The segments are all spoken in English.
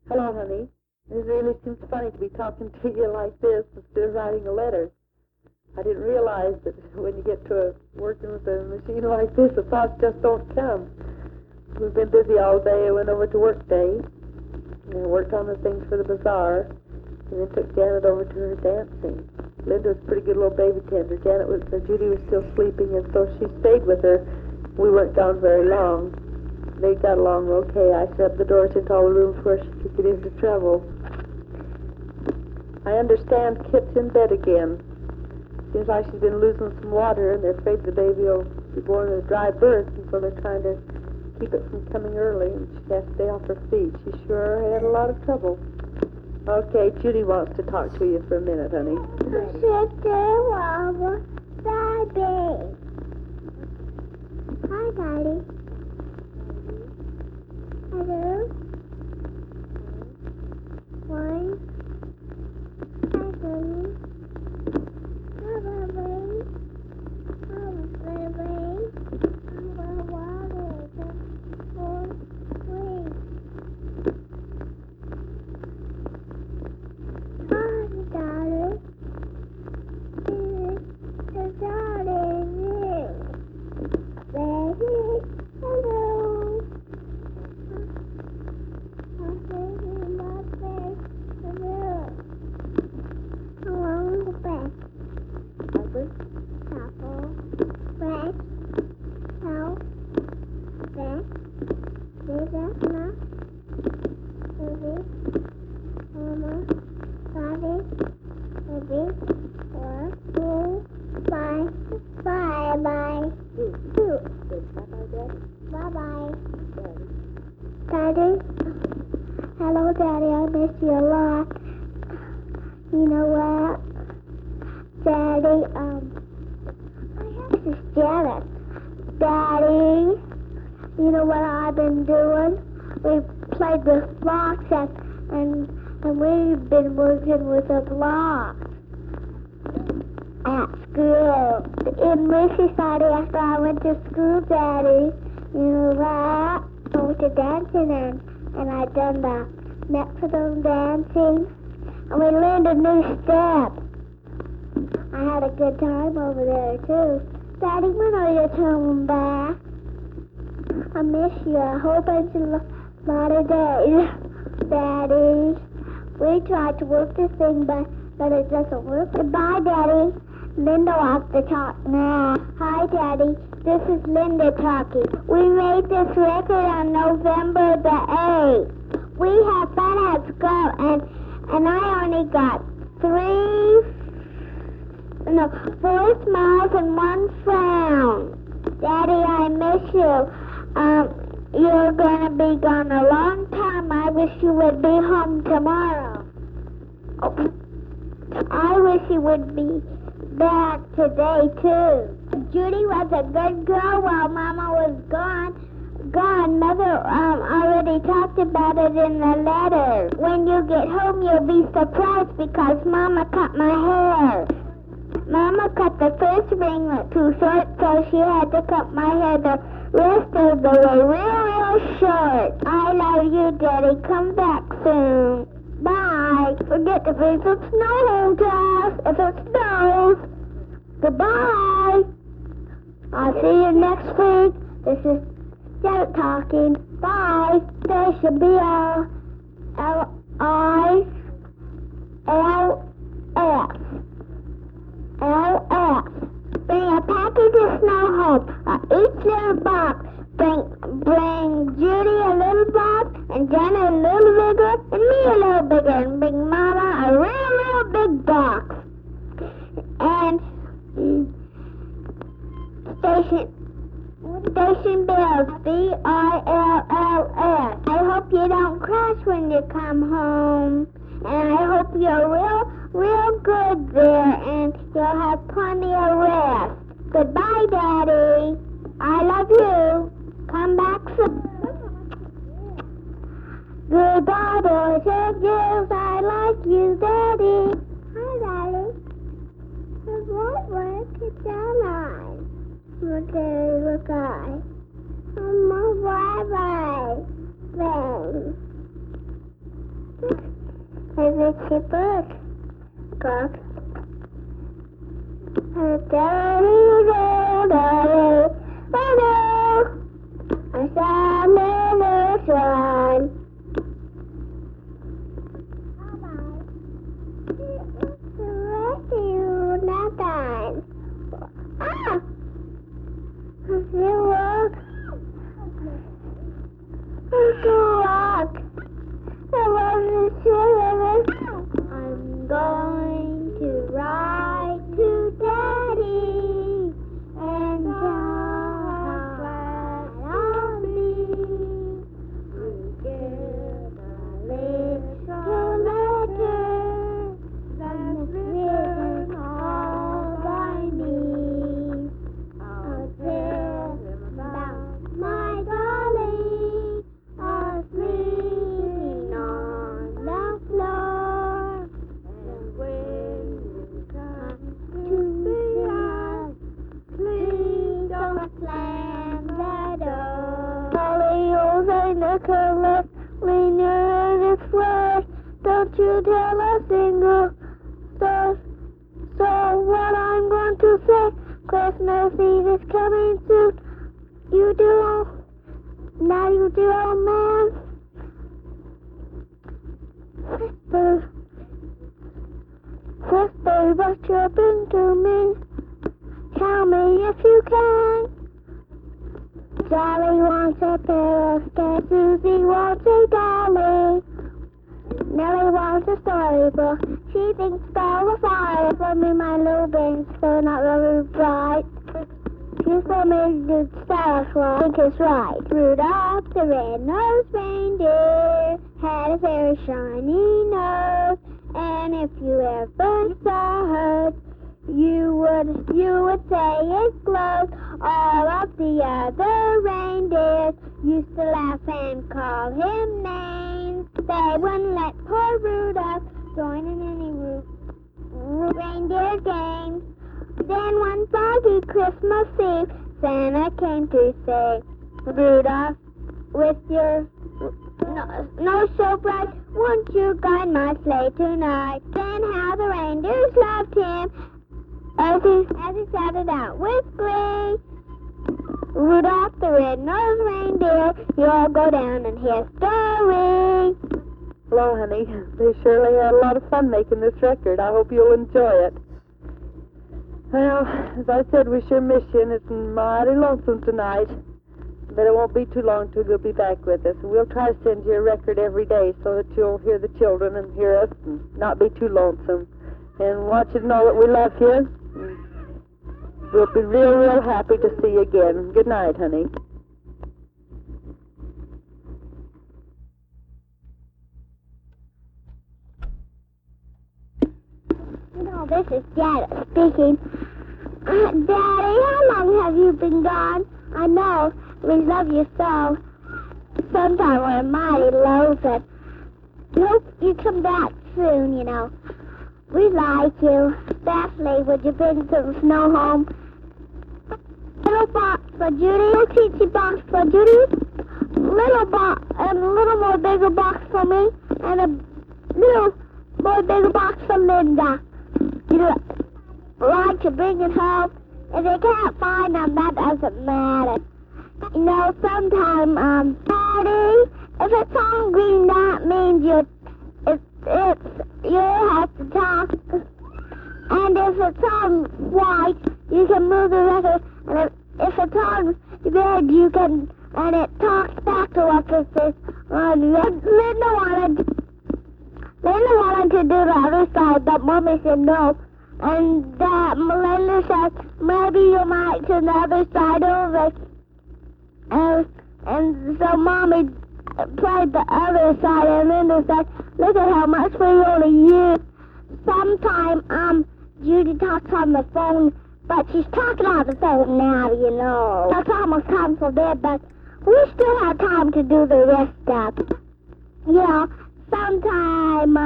Hello, honey. It really seems funny to be talking to you like this instead of writing a letter. I didn't realize that when you get to working with a machine like this, the thoughts just don't come. We've been busy all day. I went over to work day and worked on the things for the bazaar, and then took Janet over to her dancing. Linda was a pretty good little baby tender. Judy was still sleeping, and so she stayed with her. We weren't gone very long. They got along okay. I shut the doors into all the rooms where she could get into trouble. I understand Kit's in bed again. Seems like she's been losing some water, and they're afraid the baby will be born in a dry birth, and so they're trying to keep it from coming early, and she has to stay off her feet. She sure had a lot of trouble. Okay, Judy wants to talk to you for a minute, honey. Daddy. Hi, Daddy. Hello? One. Hi, Daddy. Hi, baby. Hi, baby. I'm water. Four, three. Hi, Daddy. Hello. Bye-bye. Bye-bye. Daddy? Hello, Daddy. I miss you a lot. You know what? Daddy, this is Janet. Daddy, you know what I've been doing? We've played with blocks and we've been working with the blocks at school. In recess Friday after I went to school, Daddy, you know what? I went to dancing and I done the metronome dancing, and we learned a new step. I had a good time over there too. Daddy, when are you coming back? I miss you a whole bunch of lot of days. Daddy, we tried to work this thing, but it doesn't work. Goodbye, Daddy. Linda wants to talk now. Hi, Daddy. This is Linda talking. We made this record on November the 8th. We had fun at school, and I only got 4 smiles and 1 frown. Daddy, I miss you. You're going to be gone a long time. I wish you would be home tomorrow. Oh. I wish you would be back today, too. Judy was a good girl while Mama was gone. Mother already talked about it in the letter. When you get home, you'll be surprised because Mama cut my hair. Mama cut the first ringlet too short, so she had to cut my hair the rest of the way real short. I love you, Daddy. Come back soon. Bye. Forget to bring some snow to us if it snows. Goodbye. I'll see you next week. This is Janet talking. Bye. There should be a L-I-L-S. L-S. Bring a package of snow home. Each little box. Bring Judy a little box, and Janet a little bigger, and me a little bigger, and bring Mama a real big box. And station bills, BILLS. I hope you don't crash when you come home, and I hope you're real good there, and you'll have plenty of rest. Goodbye, Daddy. I love you. Come back soon. Goodbye, boys and girls. I like you, Daddy. Hi, Daddy. What work is that? Okay, look, bye-bye. Then. it's a book called I saw the one. You not done. Ah! You walk. I'm going to ride to Daddy and tell glad I'll be. You get a little letter that's written all by me. I'll tell him about my darling sleeping on the floor. And when you come to see us, please don't slam the door. Dolly, you're in the color when you're in its flesh. Don't you tell a single soul. So what I'm going to say, Christmas Eve is coming soon. You do, now you do, old man. Sister, what you've been to me? Tell me if you can. Jolly wants a pair of skates, Susie wants a dolly. Nellie wants a storybook. She thinks all the fire for me, my little brain's so not very bright. She's for me to start I think it's right. Rudolph the red-nosed reindeer had a very shiny nose, and if you ever saw her, you would say it glows. All of the other reindeers used to laugh and call him names. They wouldn't let poor Rudolph join in any reindeer games. Then one foggy Christmas Eve, Santa came to say, Rudolph, with your nose so bright, won't you guide my sleigh tonight? Then how the reindeers loved him as he started out with glee. Rudolph the red-nosed reindeer, you'll go down in history. Hello, honey. They surely had a lot of fun making this record. I hope you'll enjoy it. Well, as I said, we sure miss you, and it's mighty lonesome tonight. But it won't be too long till you'll be back with us. And we'll try to send you a record every day so that you'll hear the children and hear us and not be too lonesome. And want you to know that we love you. We'll be real, real happy to see you again. Good night, honey. No, this is Dad speaking. Daddy, how long have you been gone? I know, we love you so. Sometimes we're mighty low, but hope you come back soon, you know. We like you. Daphne, would you bring some snow home? Little box for Judy, little teensy box for Judy, little box, and a little more bigger box for me, and a little more bigger box for Linda. You like to bring it home? If you can't find them, that doesn't matter. You know, sometimes, Daddy, if it's on green, that means you have to talk. And if it's on white, you can move the record. And if it's on red, you can, and it talks back to what it says on red. Linda wanted to do the other side, but Mommy said no. And Linda said, maybe you might turn the other side over. And so Mommy played the other side, and Linda said, look at how much we only use. Sometime, Judy talks on the phone, but she's talking on the phone now, you know. It's almost time for bed, but we still have time to do the rest stuff. You know, sometime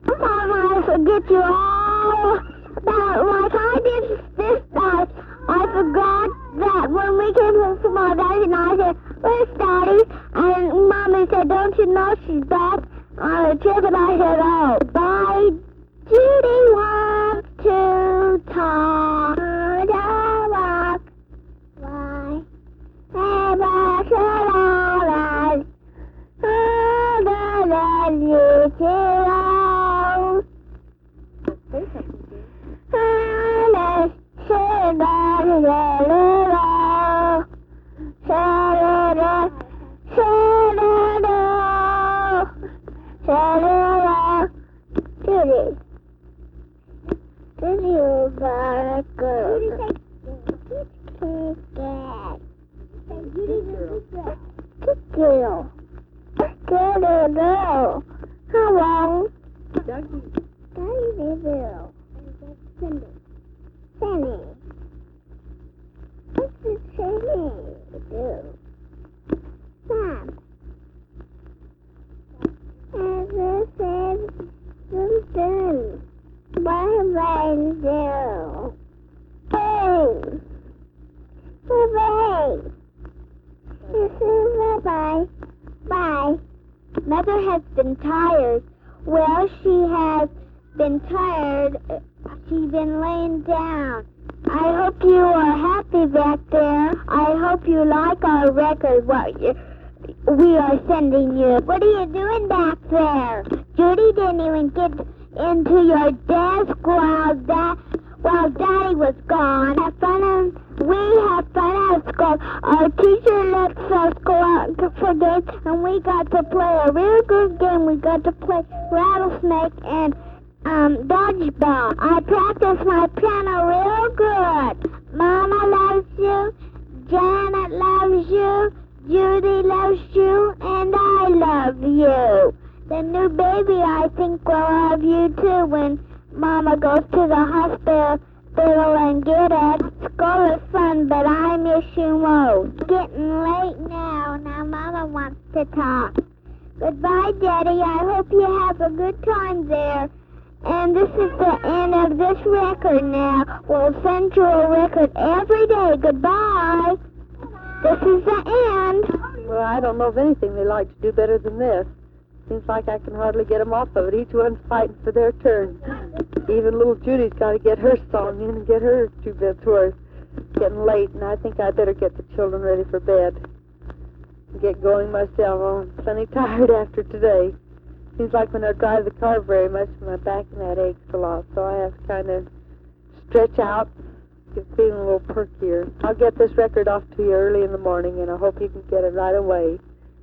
I forget you all about, like I did this night. I forgot that when we came home from our daddy and I said, "Where's Daddy?" And Mommy said, "Don't you know she's back on a trip?" And I said, "Oh, bye. Judy wants to talk to the rock. Why? Ever should I like other than you to know? Say something, June. Honest, should I Judy. Judy, you gotta go. Good girl. Good girl. How long? Dougie. Daddy will. Sandy. What does Sandy do? Mom. As I said, something. Bye-bye, do. Hey. Bye-bye. Bye-bye. Bye. Mother has been tired. Well, she has been tired. She's been laying down. I hope you are happy back there. I hope you like our record, we are sending you. What are you doing back there? Judy didn't even get into your desk while Daddy was gone. We had fun at school. Our teacher let us go out for games, and we got to play a real good game. We got to play rattlesnake and dodgeball. I practiced my piano real good. Mama loves you. Janet loves you. Judy loves you. And I love you. The new baby, I think, will love you too when Mama goes to the hospital and get it. School is fun, but I miss you most. Getting late now. Now Mama wants to talk. Goodbye, Daddy. I hope you have a good time there. And this is the end of this record now. We'll send you a record every day. Goodbye. This is the end. Well, I don't know of anything they like to do better than this. Seems like I can hardly get them off of it. Each one's fighting for their turn. Even little Judy's got to get her song in and get her 2 bits worth. It's getting late, and I think I better get the children ready for bed. And get going myself. I'm plenty tired after today. Seems like when I drive the car very much, my back and that aches a lot, so I have to kind of stretch out, get feeling a little perkier. I'll get this record off to you early in the morning, and I hope you can get it right away,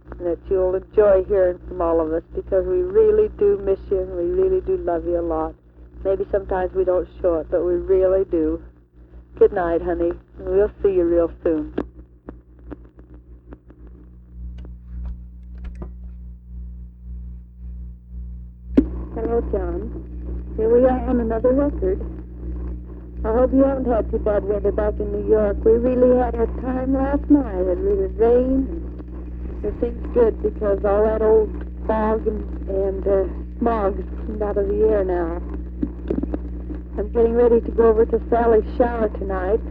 and that you'll enjoy hearing from all of us, because we really do miss you, and we really do love you a lot. Maybe sometimes we don't show it, but we really do. Good night, honey, and we'll see you real soon. Hello, John. Here we are on another record. I hope you haven't had too bad weather back in New York. We really had a time last night. It really rained, and everything's good because all that old fog and smog is cleaned out of the air now. I'm getting ready to go over to Sally's shower tonight.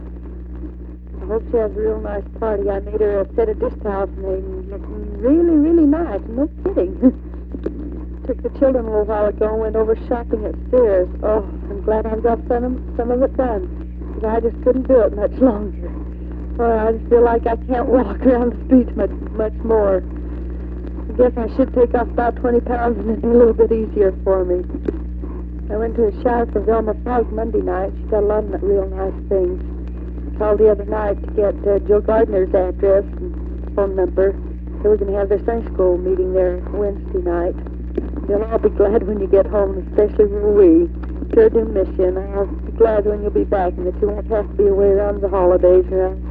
I hope she has a real nice party. I made her a set of dish towels, and they look really, really nice. No kidding. Took the children a little while ago and went over shopping at Sears. Oh, I'm glad I've got some of it done, because I just couldn't do it much longer. Oh, I just feel like I can't walk around the streets much more. I guess I should take off about 20 pounds and it'd be a little bit easier for me. I went to a shower for Velma Fogg Monday night. She got a lot of real nice things. I called the other night to get Joe Gardner's address and phone number. They were going to have their Sunday school meeting there Wednesday night. You'll all be glad when you get home, especially we. Sure do miss you, and I'll be glad when you'll be back and that you won't have to be away around the holidays around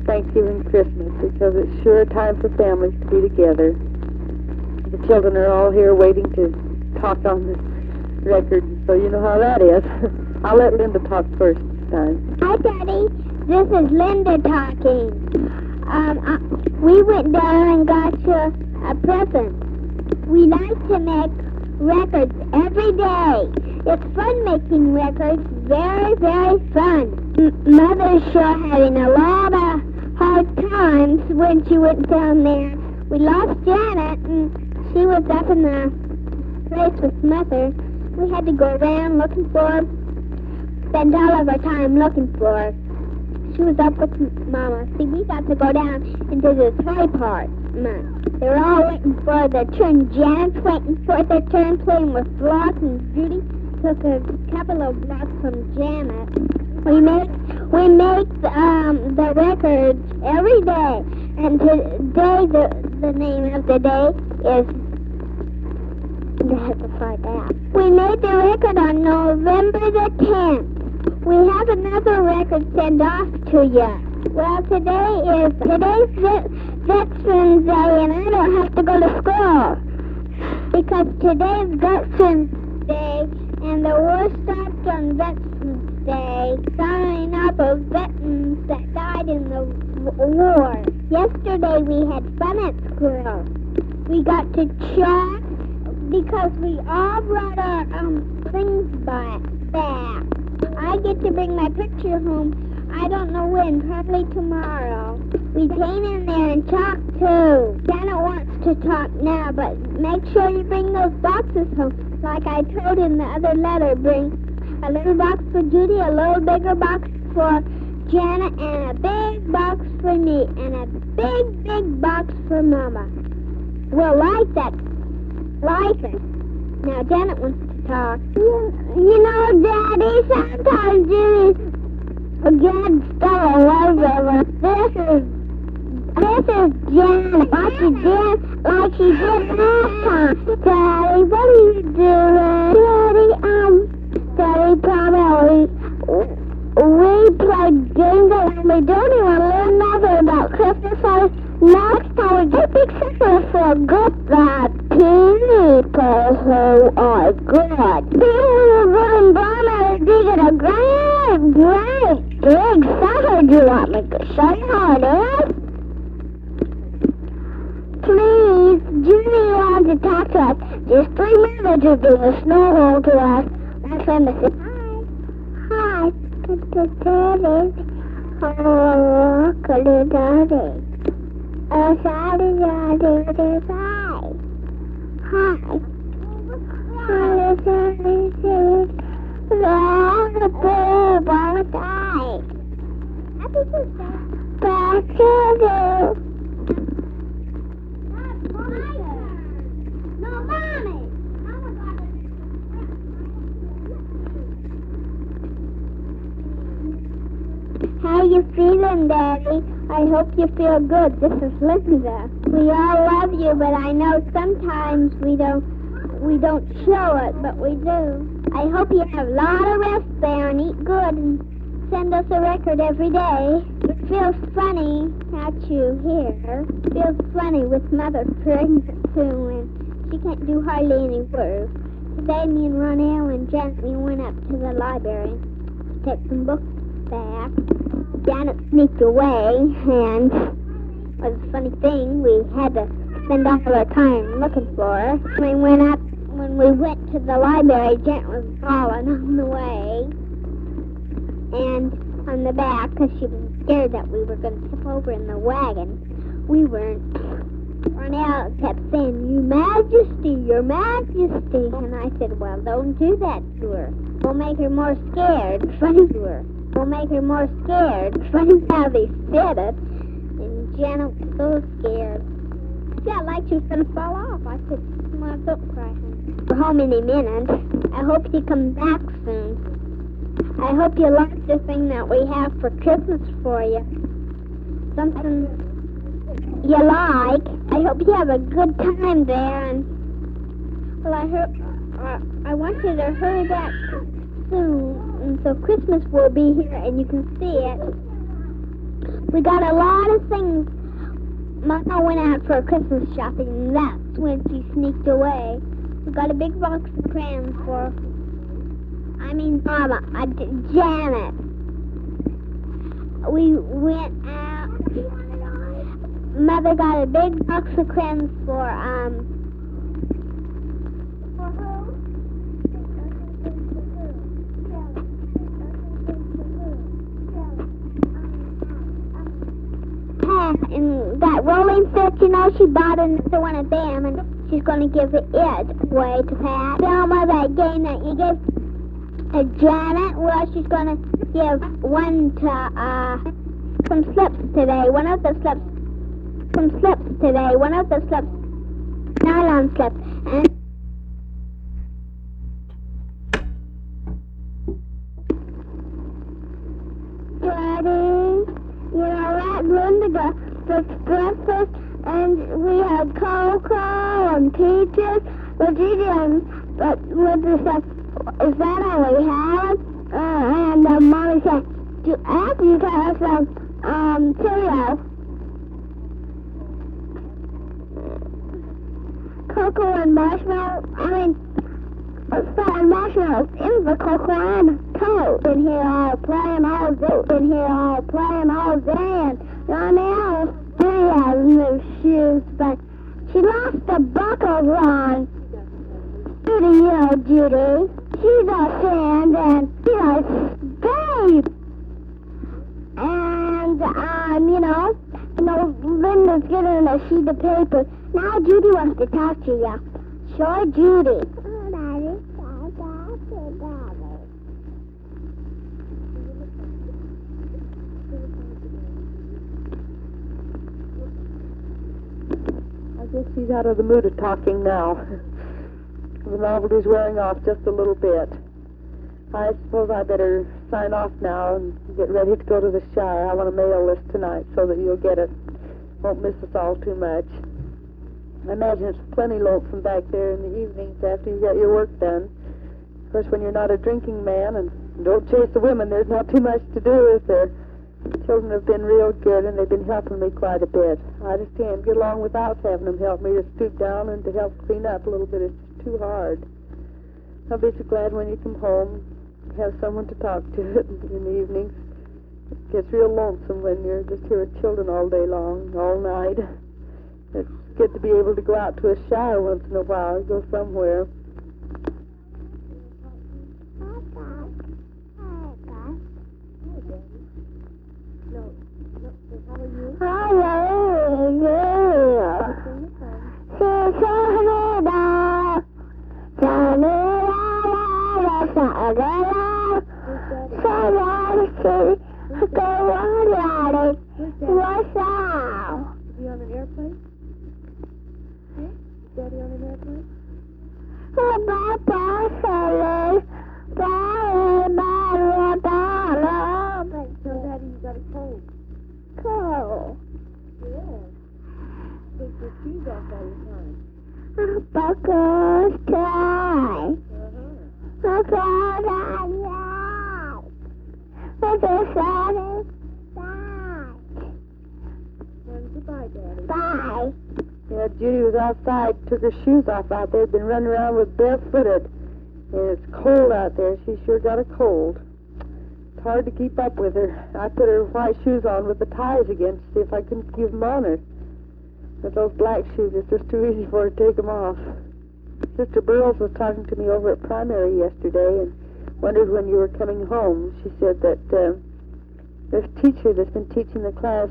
Thanksgiving and Christmas, because it's sure a time for families to be together. The children are all here waiting to talk on this record, so you know how that is. I'll let Linda talk first this time. Hi, Daddy. This is Linda talking. We went down and got you a present. We like to make records every day. It's fun making records. Very, very fun. Mother's sure having a lot of hard times when she went down there. We lost Janet, and she was up in the place with Mother. We had to go around looking for her, spend all of our time looking for her. She was up with Mama. See, we got to go down into the toy part. They were all waiting for their turn. Janet's waiting for their turn playing with blocks, and Judy took a couple of blocks from Janet. We make the records every day, and today the name of the day is. I have to find out. We made the record on November the 10th. We have another record sent off to you. Well, today's Veterans Day, and I don't have to go to school because today's Veterans Day, and the war stopped on Veterans Day, signing up of veterans that died in the war. Yesterday we had fun at school. We got to chat because we all brought our things back. I get to bring my picture home. I don't know when, probably tomorrow. We came in there and talked too. Janet wants to talk now, but make sure you bring those boxes home. Like I told in the other letter, bring a little box for Judy, a little bigger box for Janet, and a big box for me, and a big, big box for Mama. We'll like it. Now Janet wants to talk. You know, Daddy, sometimes Judy gets still away from us. This is Janet. What she did, like she did last time. Daddy, what are you doing? Daddy, probably we played games and we don't even learn nothing about Christmas. So next time we get big Christmas for good that people who are good. People who are good and bomb are digging a great big supper. Do you want me to show you how it is? Please, Judy wants to talk to us. Just 3 minutes of being a snow hole to us. My friend said, hi, Daddy. Oh, Daddy. Oh, sorry, Daddy. Hi. Hello, Daddy. The babe all died. Happy birthday. Back to you. No, Mommy. How you feeling, Daddy? I hope you feel good. This is Linda. We all love you, but I know sometimes we don't show it, but we do. I hope you have a lot of rest there and eat good and send us a record every day. It feels funny, not you here. It feels funny with Mother pregnant soon and she can't do hardly any work. Today me and Ronell and Janet, we went up to the library to take some books back. Janet sneaked away, and it was a funny thing. We had to spend all our time looking for her. When we went to the library, Janet was falling on the way, and on the back, because she was scared that we were going to tip over in the wagon. We weren't. Ronell kept saying, Your Majesty, Your Majesty. And I said, well, don't do that to her. We'll make her more scared. Funny to her. We'll make her more scared. Funny how they said it. And Janet was so scared. She felt like she was going to fall off. I said, well, don't cry, honey. We're home any minute. I hope you come back soon. I hope you like the thing that we have for Christmas for you. Something you like. I hope you have a good time there. And well, I want you to hurry back soon, and so Christmas will be here, and you can see it. We got a lot of things. Mama went out for Christmas shopping, and that's when she sneaked away. We got a big box of crayons for. Mama, Janet. We went out. Mother got a big box of crayons for who? and that rolling set, you know, she bought another one of them, and she's going to give it away to Pat. Selma, that game that you gave to Janet, well, she's going to give one to, some slips today. One of the slips, nylon slips. And Daddy, you know that Linda got breakfast, and we had cocoa and peaches, but with the stuff, is that all we had? And Mommy said, after you got us some cereal. Cocoa and marshmallows, marshmallows in the cocoa and toast. Been here all playing all day, and Donnell, she has new shoes, but she lost the buckles on. Judy, she's a friend, and she's a babe. And, Linda's getting a sheet of paper. Now Judy wants to talk to you. Sure, Judy. I guess she's out of the mood of talking now. The novelty's wearing off just a little bit. I suppose I better sign off now and get ready to go to the Shire. I want to mail this tonight so that you'll get it. Won't miss us all too much. I imagine it's plenty lonesome back there in the evenings after you get your work done. Of course, when you're not a drinking man and don't chase the women, there's not too much to do, is there? The children have been real good, and they've been helping me quite a bit. I just can't get along without having them help me to stoop down and to help clean up a little bit. It's just too hard. I'll be so glad when you come home, have someone to talk to in the evenings. It gets real lonesome when you're just here with children all day long, all night. It's good to be able to go out to a Shire once in a while, go somewhere. What's up? Is he on an airplane? Is Daddy on an airplane? Tell Daddy you got a cold. Cold. Yeah. Take your shoes off all the time. Buckles try. Goodbye, Daddy. Bye. Yeah, Judy was outside, took her shoes off out there, been running around with barefooted. And it's cold out there. She sure got a cold. It's hard to keep up with her. I put her white shoes on with the ties again to see if I couldn't keep them on her. But those black shoes, it's just too easy for her to take them off. Sister Burroughs was talking to me over at primary yesterday and wondered when you were coming home. She said that this teacher that's been teaching the class,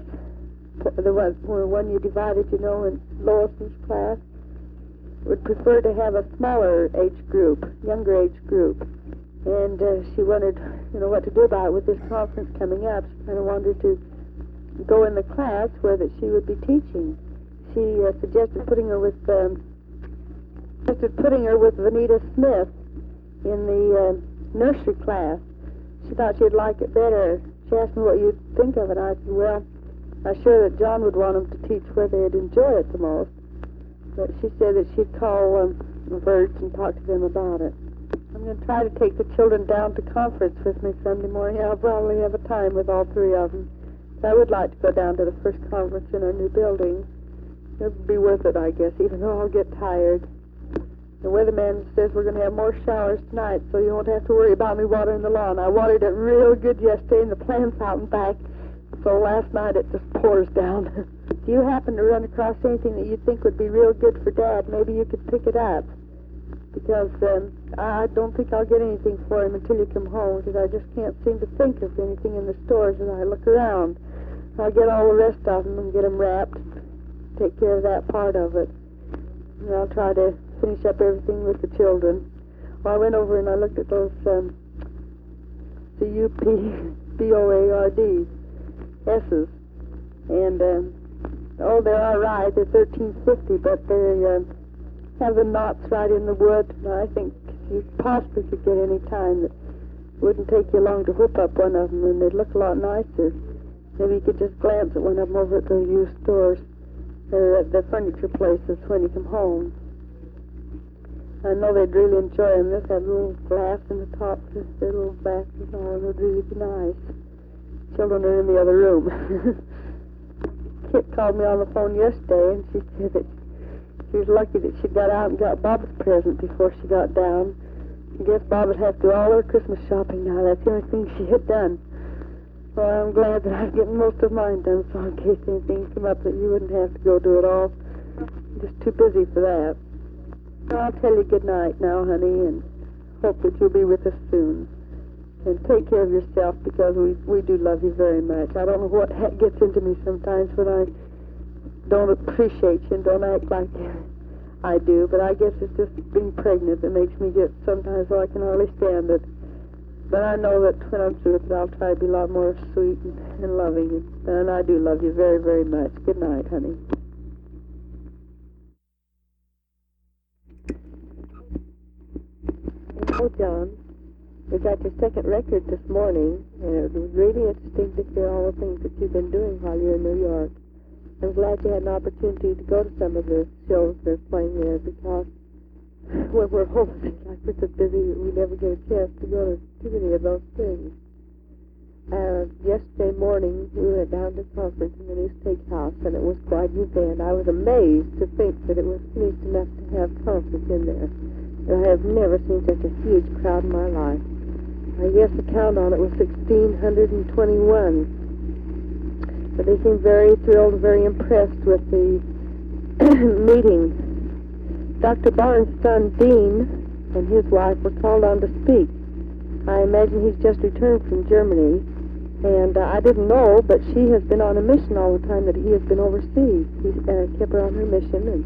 the one you divided, in Lois's class, would prefer to have a smaller age group, younger age group. And she wondered, what to do about it with this conference coming up. She kind of wanted to go in the class where that she would be teaching. She suggested putting her with Vanita Smith in the nursery class. She thought she'd like it better. She asked me what you'd think of it. I said, well, I'm sure that John would want them to teach where they'd enjoy it the most. But she said that she'd call Verts and talk to them about it. I'm going to try to take the children down to conference with me Sunday morning. I'll probably have a time with all three of them. So I would like to go down to the first conference in our new building. It'll be worth it, I guess, even though I'll get tired. The weatherman says we're going to have more showers tonight, so you won't have to worry about me watering the lawn. I watered it real good yesterday in the plants out and back, so last night it just pours down. Do you happen to run across anything that you think would be real good for Dad? Maybe you could pick it up, because I don't think I'll get anything for him until you come home, because I just can't seem to think of anything in the stores as I look around. I'll get all the rest of them and get them wrapped, take care of that part of it. And I'll try to finish up everything with the children. Well, I went over and I looked at those CUPBOARD S's, and they're all right. They're 1350, but they have the knots right in the wood. And I think you possibly could get any time that wouldn't take you long to whip up one of them, and they'd look a lot nicer. Maybe you could just glance at one of them over at the used stores or at the furniture places when you come home. I know they'd really enjoy them. This had little glass in the top, just their little baskets and all, and it would really be nice. Children are in the other room. Kit called me on the phone yesterday, and she said that she was lucky that she got out and got Bob's present before she got down. I guess Bob would have to do all her Christmas shopping now. That's the only thing she had done. Well, I'm glad that I'm getting most of mine done, so in case anything came up that you wouldn't have to go do it all. I'm just too busy for that. So I'll tell you good night now, honey, and hope that you'll be with us soon. And take care of yourself, because we do love you very much. I don't know what gets into me sometimes when I don't appreciate you and don't act like I do, but I guess it's just being pregnant that makes me get sometimes so I can hardly stand it. But I know that when I'm through with it, I'll try to be a lot more sweet and loving, and I do love you very, very much. Good night, honey. Oh, John, we got your second record this morning, and it was really interesting to hear all the things that you've been doing while you're in New York. I'm glad you had an opportunity to go to some of the shows they're playing there, because when we're home, it's like we're so busy that we never get a chance to go to too many of those things. Yesterday morning, we went down to conference in the new steakhouse, and it was quite an event. I was amazed to think that it was finished enough to have conference in there. And I have never seen such a huge crowd in my life. I guess the count on it was 1,621. But they seemed very thrilled, very impressed with the meeting. Dr. Barnes' son, Dean, and his wife were called on to speak. I imagine he's just returned from Germany, and I didn't know, but she has been on a mission all the time that he has been overseas. He kept her on her mission, and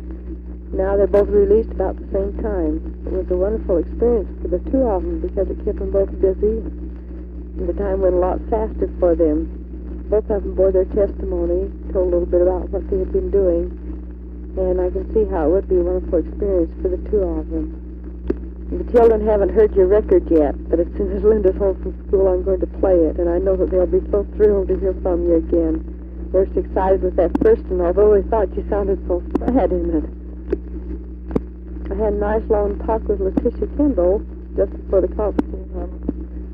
now they're both released about the same time. It was a wonderful experience for the two of them, because it kept them both busy, and the time went a lot faster for them. Both of them bore their testimony, told a little bit about what they had been doing, and I can see how it would be a wonderful experience for the two of them. And the children haven't heard your record yet, but as soon as Linda's home from school, I'm going to play it, and I know that they'll be so thrilled to hear from you again. They're so excited with that first one, although they thought you sounded so sad in it. I had a nice long talk with Letitia Kendall just before the conference.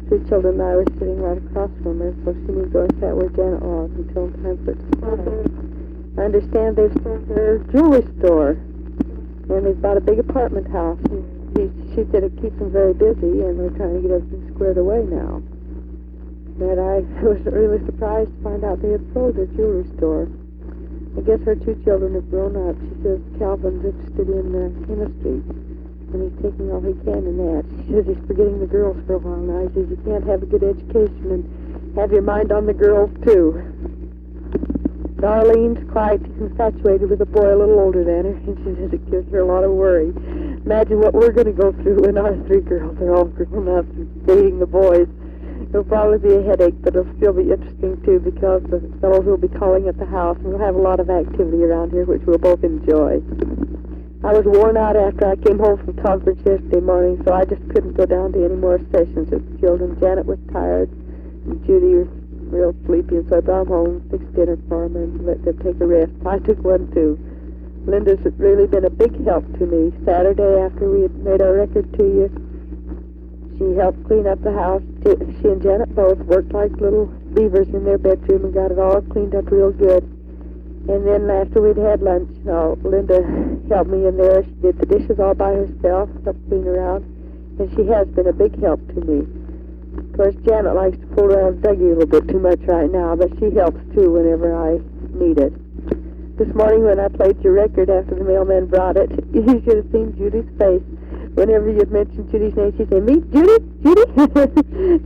Three children and I were sitting right across from her, so she moved over and sat where Janet was until time for it to start. I understand they've started their jewelry store, and they've bought a big apartment house. She said it keeps them very busy, and they're trying to get everything squared away now. But I was really surprised to find out they had sold their jewelry store. I guess her two children have grown up. She says Calvin's interested in chemistry, and he's taking all he can in that. She says he's forgetting the girls for a while now. He says you can't have a good education and have your mind on the girls, too. Darlene's quite infatuated with a boy a little older than her, and she says it gives her a lot of worry. Imagine what we're going to go through when our three girls are all grown up and dating the boys. It'll probably be a headache, but it'll still be interesting, too, because the fellows will be calling at the house, and we'll have a lot of activity around here, which we'll both enjoy. I was worn out after I came home from conference yesterday morning, so I just couldn't go down to any more sessions with the children. Janet was tired, and Judy was real sleepy, and so I brought them home, fixed dinner for them, and let them take a rest. I took one, too. Linda's really been a big help to me. Saturday, after we had made our record to you, she helped clean up the house. She and Janet both worked like little beavers in their bedroom and got it all cleaned up real good. And then after we'd had lunch, Linda helped me in there. She did the dishes all by herself, helped clean around, and she has been a big help to me. Of course, Janet likes to pull around Dougie a little bit too much right now, but she helps too whenever I need it. This morning when I played your record after the mailman brought it, you should have seen Judy's face whenever you'd mention Judy's name, she'd say, "Meet Judy, Judy."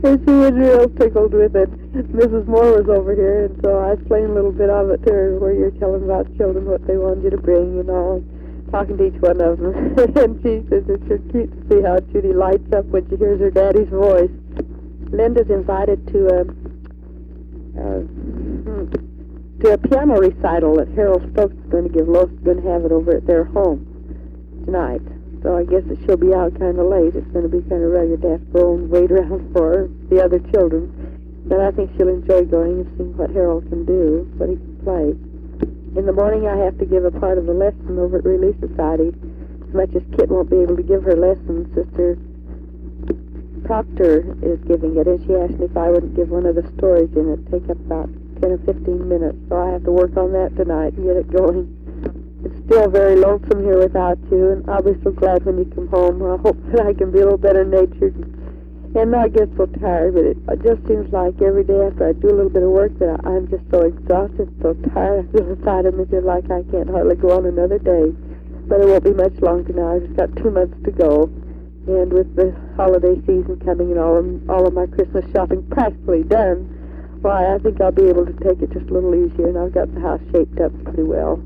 And she was real tickled with it. Mrs. Moore was over here, and so I explained a little bit of it to her, where you're telling about children, what they wanted you to bring and all, talking to each one of them. And she says it's so cute to see how Judy lights up when she hears her daddy's voice. Linda's invited to a piano recital that Harold Stokes is going to give. Lois is going to have it over at their home tonight. So I guess that she'll be out kind of late. It's going to be kind of rugged to have to go and wait around for the other children. But I think she'll enjoy going and seeing what Harold can do, what he can play. In the morning I have to give a part of the lesson over at Relief Society. As much as Kit won't be able to give her lesson, Sister Proctor is giving it, and she asked me if I wouldn't give one of the stories in it. Take up about 10 or 15 minutes, so I have to work on that tonight and get it going. It's still very lonesome here without you, and I'll be so glad when you come home. I hope that I can be a little better natured and not get so tired, but it just seems like every day after I do a little bit of work that I'm just so exhausted, so tired. I feel inside of me feel like I can't hardly go on another day. But it won't be much longer now. I've just got 2 months to go. And with the holiday season coming and all of my Christmas shopping practically done, why, I think I'll be able to take it just a little easier, and I've got the house shaped up pretty well.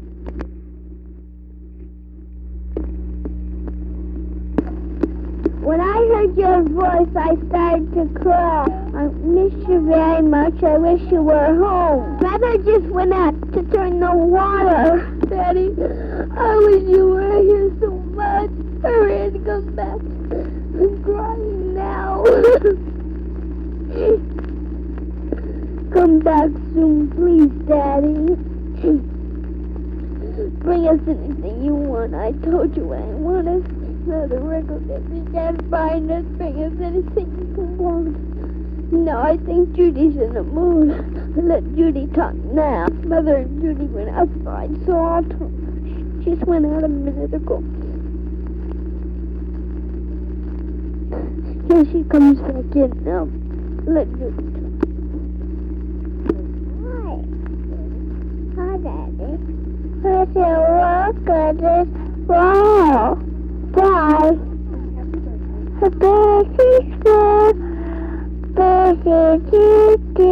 When I heard your voice, I started to cry. I miss you very much. I wish you were home. Mother just went out to turn the water. Daddy, I wish you were here so much. Hurry and come back. I'm crying now. Come back soon, please, Daddy. Bring us anything you want. I told you I want us another record. If you can't find us, bring us anything you want. No, I think Judy's in the mood. Let Judy talk now. Mother and Judy went outside, so I'll talk. She just went out a minute ago. Here she comes back in now. Let Judy talk. Hi, Daddy. Where's your work at this wall? Bye. Busy school. Busy do.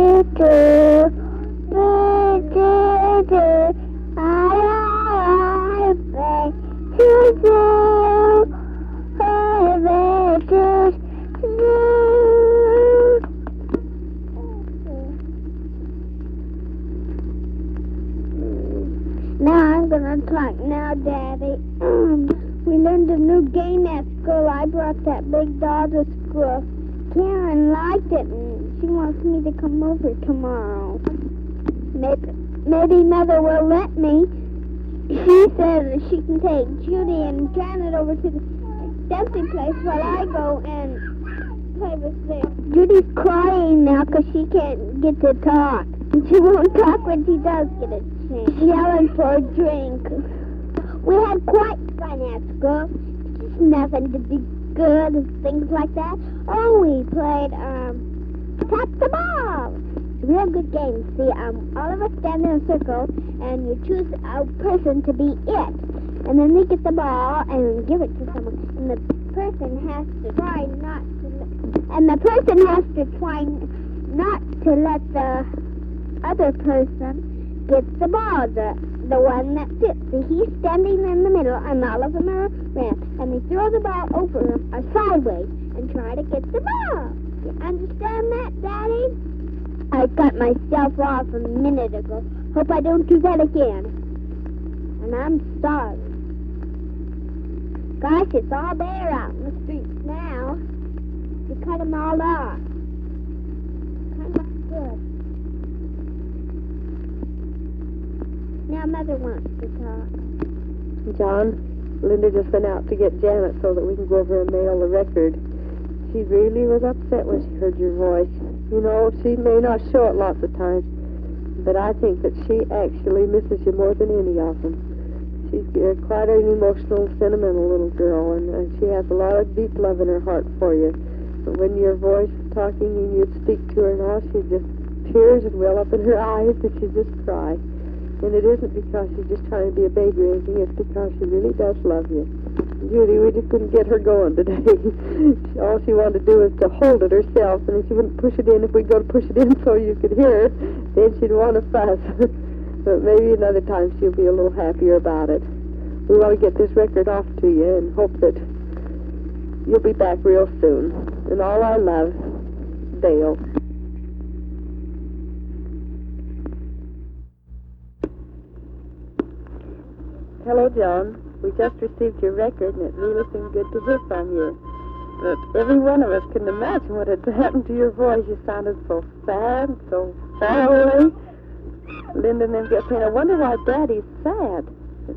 I beg to do. I beg to do. Now I'm gonna talk now, Daddy. We learned a new game at school. I brought that big doll to school. Karen liked it, and she wants me to come over tomorrow. Maybe Mother will let me. She says she can take Judy and Janet over to the dancing place while I go and play with them. Judy's crying now because she can't get to talk. And she won't talk when she does get a chance. She's yelling for a drink. We had quite fun at school. Just nothing to be good and things like that. Oh, we played, tap the ball. It's a real good game. See, all of us stand in a circle, and you choose a person to be it. And then they get the ball and give it to someone. And the person has to try not to let the other person get the ball, the one that fits. So he's standing in the middle, and all of them are around. And they throw the ball over or sideways and try to get the ball. You understand that, Daddy? I cut myself off a minute ago. Hope I don't do that again. And I'm sorry. Gosh, it's all bare out in the streets now. You cut them all off. Kind of good. Now Mother wants to talk. John, Linda just went out to get Janet so that we can go over and mail the record. She really was upset when she heard your voice. You know, she may not show it lots of times, but I think that she actually misses you more than any of them. She's quite an emotional, sentimental little girl, and she has a lot of deep love in her heart for you. But when your voice is talking and you'd speak to her now, she'd just, tears would well up in her eyes and she'd just cry. And it isn't because she's just trying to be a baby or anything, it's because she really does love you. Judy, we just couldn't get her going today. All she wanted to do was to hold it herself, and if she wouldn't push it in, if we'd go to push it in so you could hear her, then she'd want to fuss. But maybe another time she'll be a little happier about it. We want to get this record off to you and hope that you'll be back real soon. And all our love, Dale. Hello, John. We just received your record, and it really seemed good to hear from you. But every one of us couldn't imagine what had happened to your voice. You sounded so sad, so far away. Linda and them kept saying, I wonder why Daddy's sad.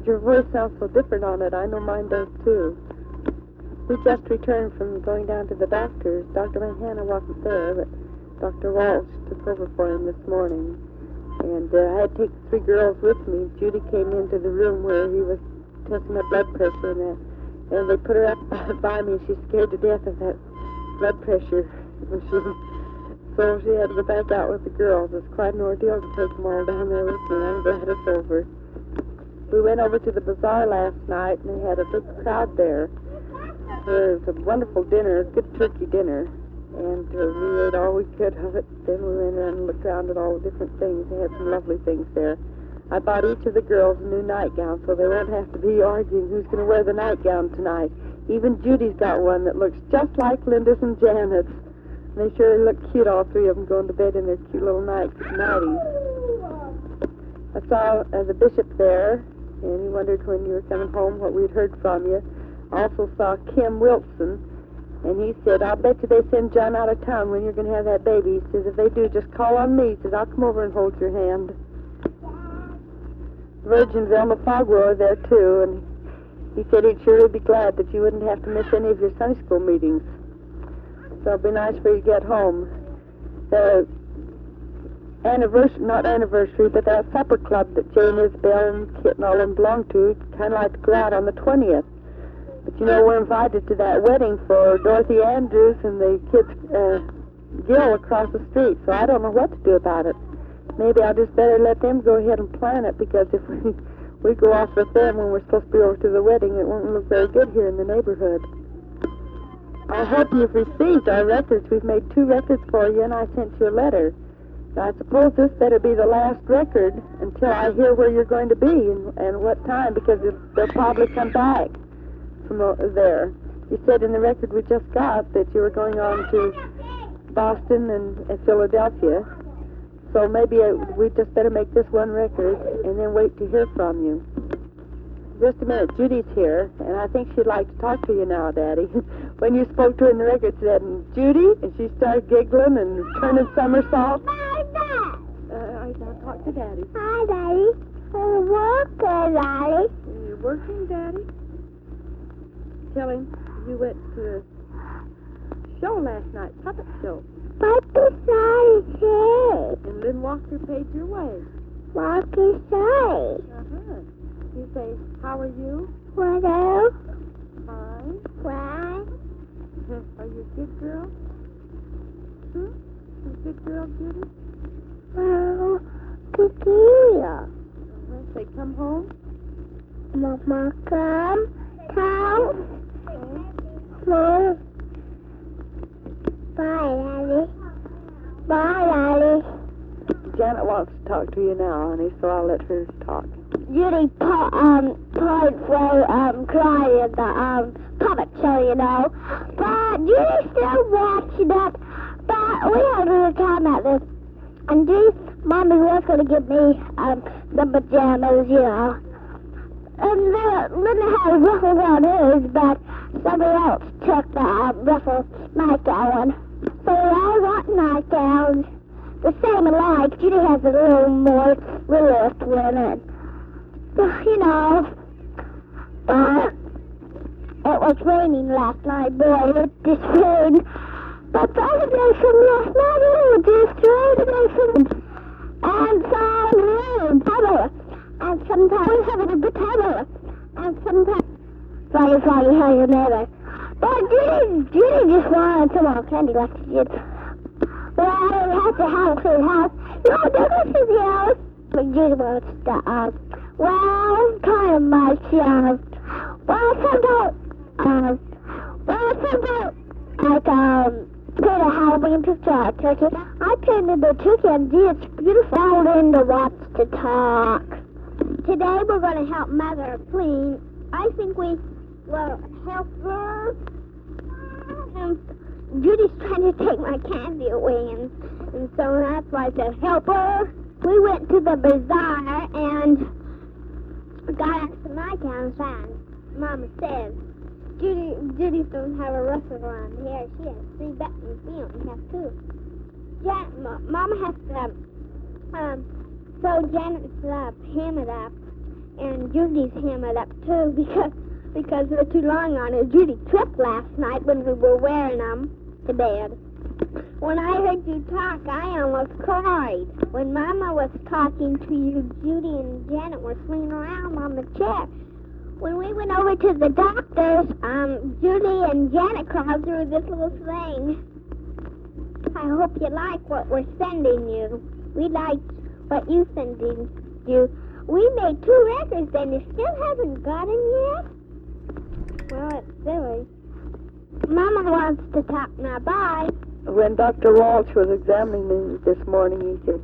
Your voice sounds so different on it. I know mine does, too. We just returned from going down to the doctor's. Dr. Manhanna wasn't there, but Dr. Walsh took over for him this morning. And I had to take the 3 girls with me. Judy came into the room where he was testing my blood pressure, and they put her up by me. She's scared to death of that blood pressure machine. So she had to go back out with the girls. It's quite an ordeal to take them all down there with me. I'm glad it's over. We went over to the bazaar last night, and they had a big crowd there. It was a wonderful dinner, a good turkey dinner. And we ate all we could of it. Then we went around and looked around at all the different things. They had some lovely things there. I bought each of the girls a new nightgown, so they won't have to be arguing who's going to wear the nightgown tonight. Even Judy's got one that looks just like Linda's and Janet's. And they sure look cute, all 3 of them, going to bed in their cute little nighties. I saw the bishop there, and he wondered when you were coming home what we'd heard from you. I also saw Kim Wilson. And he said, I'll bet you they send John out of town when you're going to have that baby. He says, if they do, just call on me. He says, I'll come over and hold your hand. Virgin Velma Fogwell there, too, and he said he'd surely be glad that you wouldn't have to miss any of your Sunday school meetings. So it'll be nice for you to get home. The not anniversary, but that supper club that Jane, Isabel, and Kit and all them belong to, kind of like to go out on the 20th. But, you know, we're invited to that wedding for Dorothy Andrews and the kids, Gil, across the street, so I don't know what to do about it. Maybe I'll just better let them go ahead and plan it, because if we go off with them when we're supposed to be over to the wedding, it won't look very good here in the neighborhood. I hope you've received our records. We've made 2 records for you, and I sent you a letter. I suppose this better be the last record until I hear where you're going to be and what time, because they'll probably come back from there. You said in the record we just got that you were going on to Boston and Philadelphia. So maybe we just better make this one record and then wait to hear from you. Just a minute, Judy's here, and I think she'd like to talk to you now, Daddy. When you spoke to her in the record, she said, Judy, and she started giggling and turning somersaults. I'll talk to Daddy. Hi, Daddy. I'm working, Daddy. Are you working, Daddy? Tell him you went to the show last night, puppet show. Puppet show. And Lynn Walker paid your way. Walker show. Uh-huh. You say, how are you? Hello. Fine. Why? Are you a good girl? You a good girl, Judy? Well, good girl. Say, come home. Mama, come. Mom. Bye, Daddy. Bye, Daddy. Janet wants to talk to you now, honey, so I'll let her talk. Judy played for crying at the puppet show, you know. But Judy's still watching it. But we had a little time at this. And Mommy was going to give me the pajamas, you know. And Linda had a ruffle on hers, but somebody else took the ruffle nightgown. So I got nightgowns, the same alike. Judy has a little more relief with it. You know, it was raining last night, boy, it just rained. But the other day from last night, it just rained and some rain, puddle. And sometimes we have a good puddle. And sometimes, foggy, how you never. But Judy just wanted some more candy like she did. Well, I have to have a clean house. No, this is the house. But Judy wants to, well, kind of much, well, sometimes Well, simple. Like, paint a Halloween picture of a turkey. I painted the turkey, and gee, it's beautiful. Now Linda wants to talk. Today we're going to help Mother clean. I think we will help her. Judy's trying to take my candy away, and so that's why I said help her. We went to the bazaar and got us some nightgowns, and Mama says, Judy doesn't have a rustle around here. She has 3 buttons. We only have 2. Mama has to sew Janet's up, hem it up, and Judy's hem it up too because they're too long on her. Judy tripped last night when we were wearing them to bed. When I heard you talk, I almost cried. When Mama was talking to you, Judy and Janet were swinging around on the chair. When we went over to the doctor's, Judy and Janet crawled through this little thing. I hope you like what we're sending you. We liked what you sending you. We made 2 records and you still haven't got them yet? Well, it's silly. Mama wants to talk now. Bye. When Dr. Walsh was examining me this morning, he said,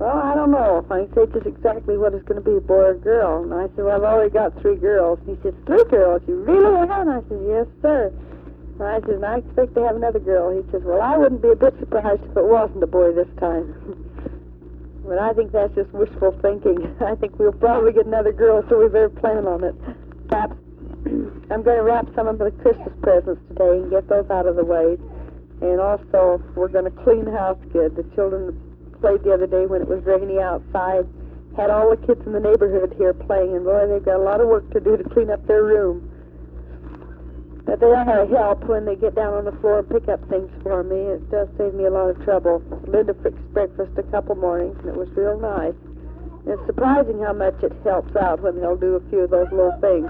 well, I don't know if I can say just exactly what it's going to be, a boy or girl. And I said, well, I've already got 3 girls. He said, 3 girls? You really have? And I said, yes, sir. And I said, and I expect to have another girl. He says, well, I wouldn't be a bit surprised if it wasn't a boy this time. But I think that's just wishful thinking. I think we'll probably get another girl, so we better plan on it. Perhaps I'm going to wrap some of the Christmas presents today and get those out of the way. And also, we're going to clean house good. The children played the other day when it was rainy outside. Had all the kids in the neighborhood here playing, and boy, they've got a lot of work to do to clean up their room. But they are a help when they get down on the floor and pick up things for me. It does save me a lot of trouble. Linda fixed breakfast a couple mornings, and it was real nice. It's surprising how much it helps out when they'll do a few of those little things.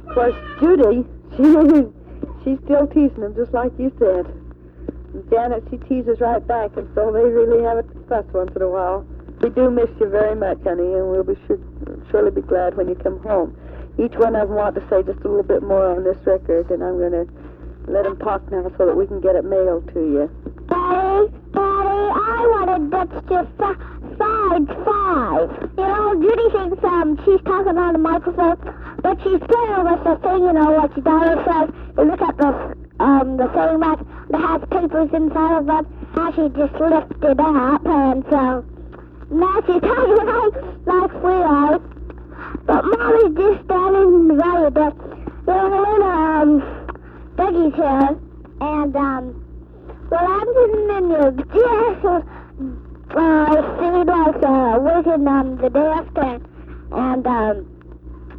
Of course, Judy, she's still teasing them, just like you said. And Janet, she teases right back, and so they really have a fuss once in a while. We do miss you very much, honey, and we'll be surely be glad when you come home. Each one of them want to say just a little bit more on this record, and I'm going to let them talk now so that we can get it mailed to you. Daddy, I wanted that's just side 5. You know, Judy thinks she's talking on the microphone, but she's playing with the thing, you know, like your daughter says. You look at the sewing rack that has papers inside of it. Now she just lifted up, and so now she's talking like we are. But Mommy's just standing right there. There's a little Dougie's here, and well, I'm sitting in your desk. Sitting like working on the desk, and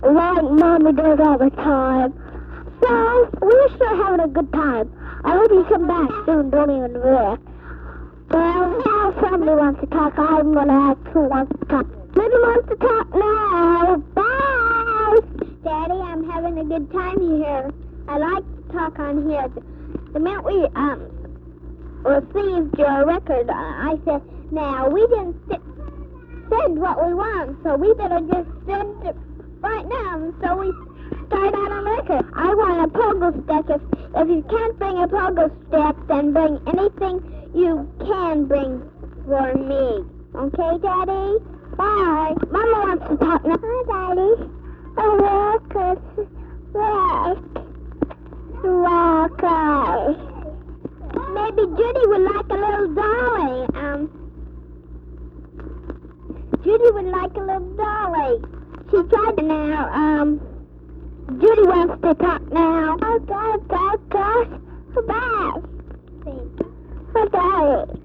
like Mommy does all the time. So we're sure having a good time. I hope you come back soon. Don't even worry. Well, now somebody wants to talk. I'm gonna ask who wants to talk. Linda wants to talk now. Bye. Daddy, I'm having a good time here. I like to talk on here. The minute we received your record, I said, now we didn't send what we want, so we better just send it right now. And so we start out on record. I want a pogo stick. If you can't bring a pogo stick, then bring anything you can bring for me. Okay, Daddy? Bye. Mama wants to talk now. Hi, Daddy. Maybe Judy would like a little dolly. Judy would like a little dolly. She tried to now. Judy wants to talk now. Oh, gosh. Bye. Hi, Daddy.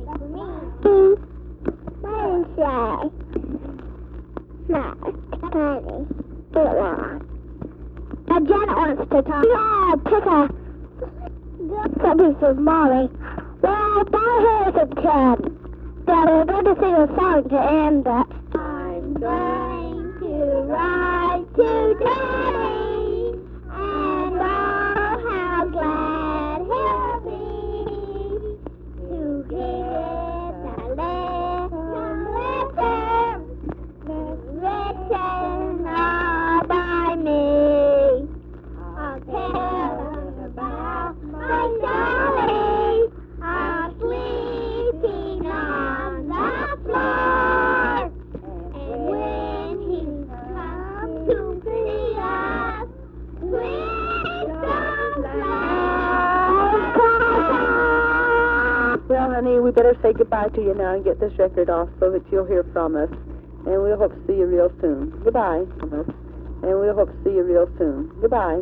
My name's Shy. No, Tiny. Now Janet wants to talk. Yeah, pick a something for Molly. Well, bye, Harrison. Daddy, we're going to sing a song to end that. I'm going to ride to Daddy, and oh, how glad he'll be to get a letter written all by me. to see us. Please don't play. Well, honey, we better say goodbye to you now and get this record off so that you'll hear from us. And we'll hope to see you real soon. Goodbye. And we'll hope to see you real soon. Goodbye.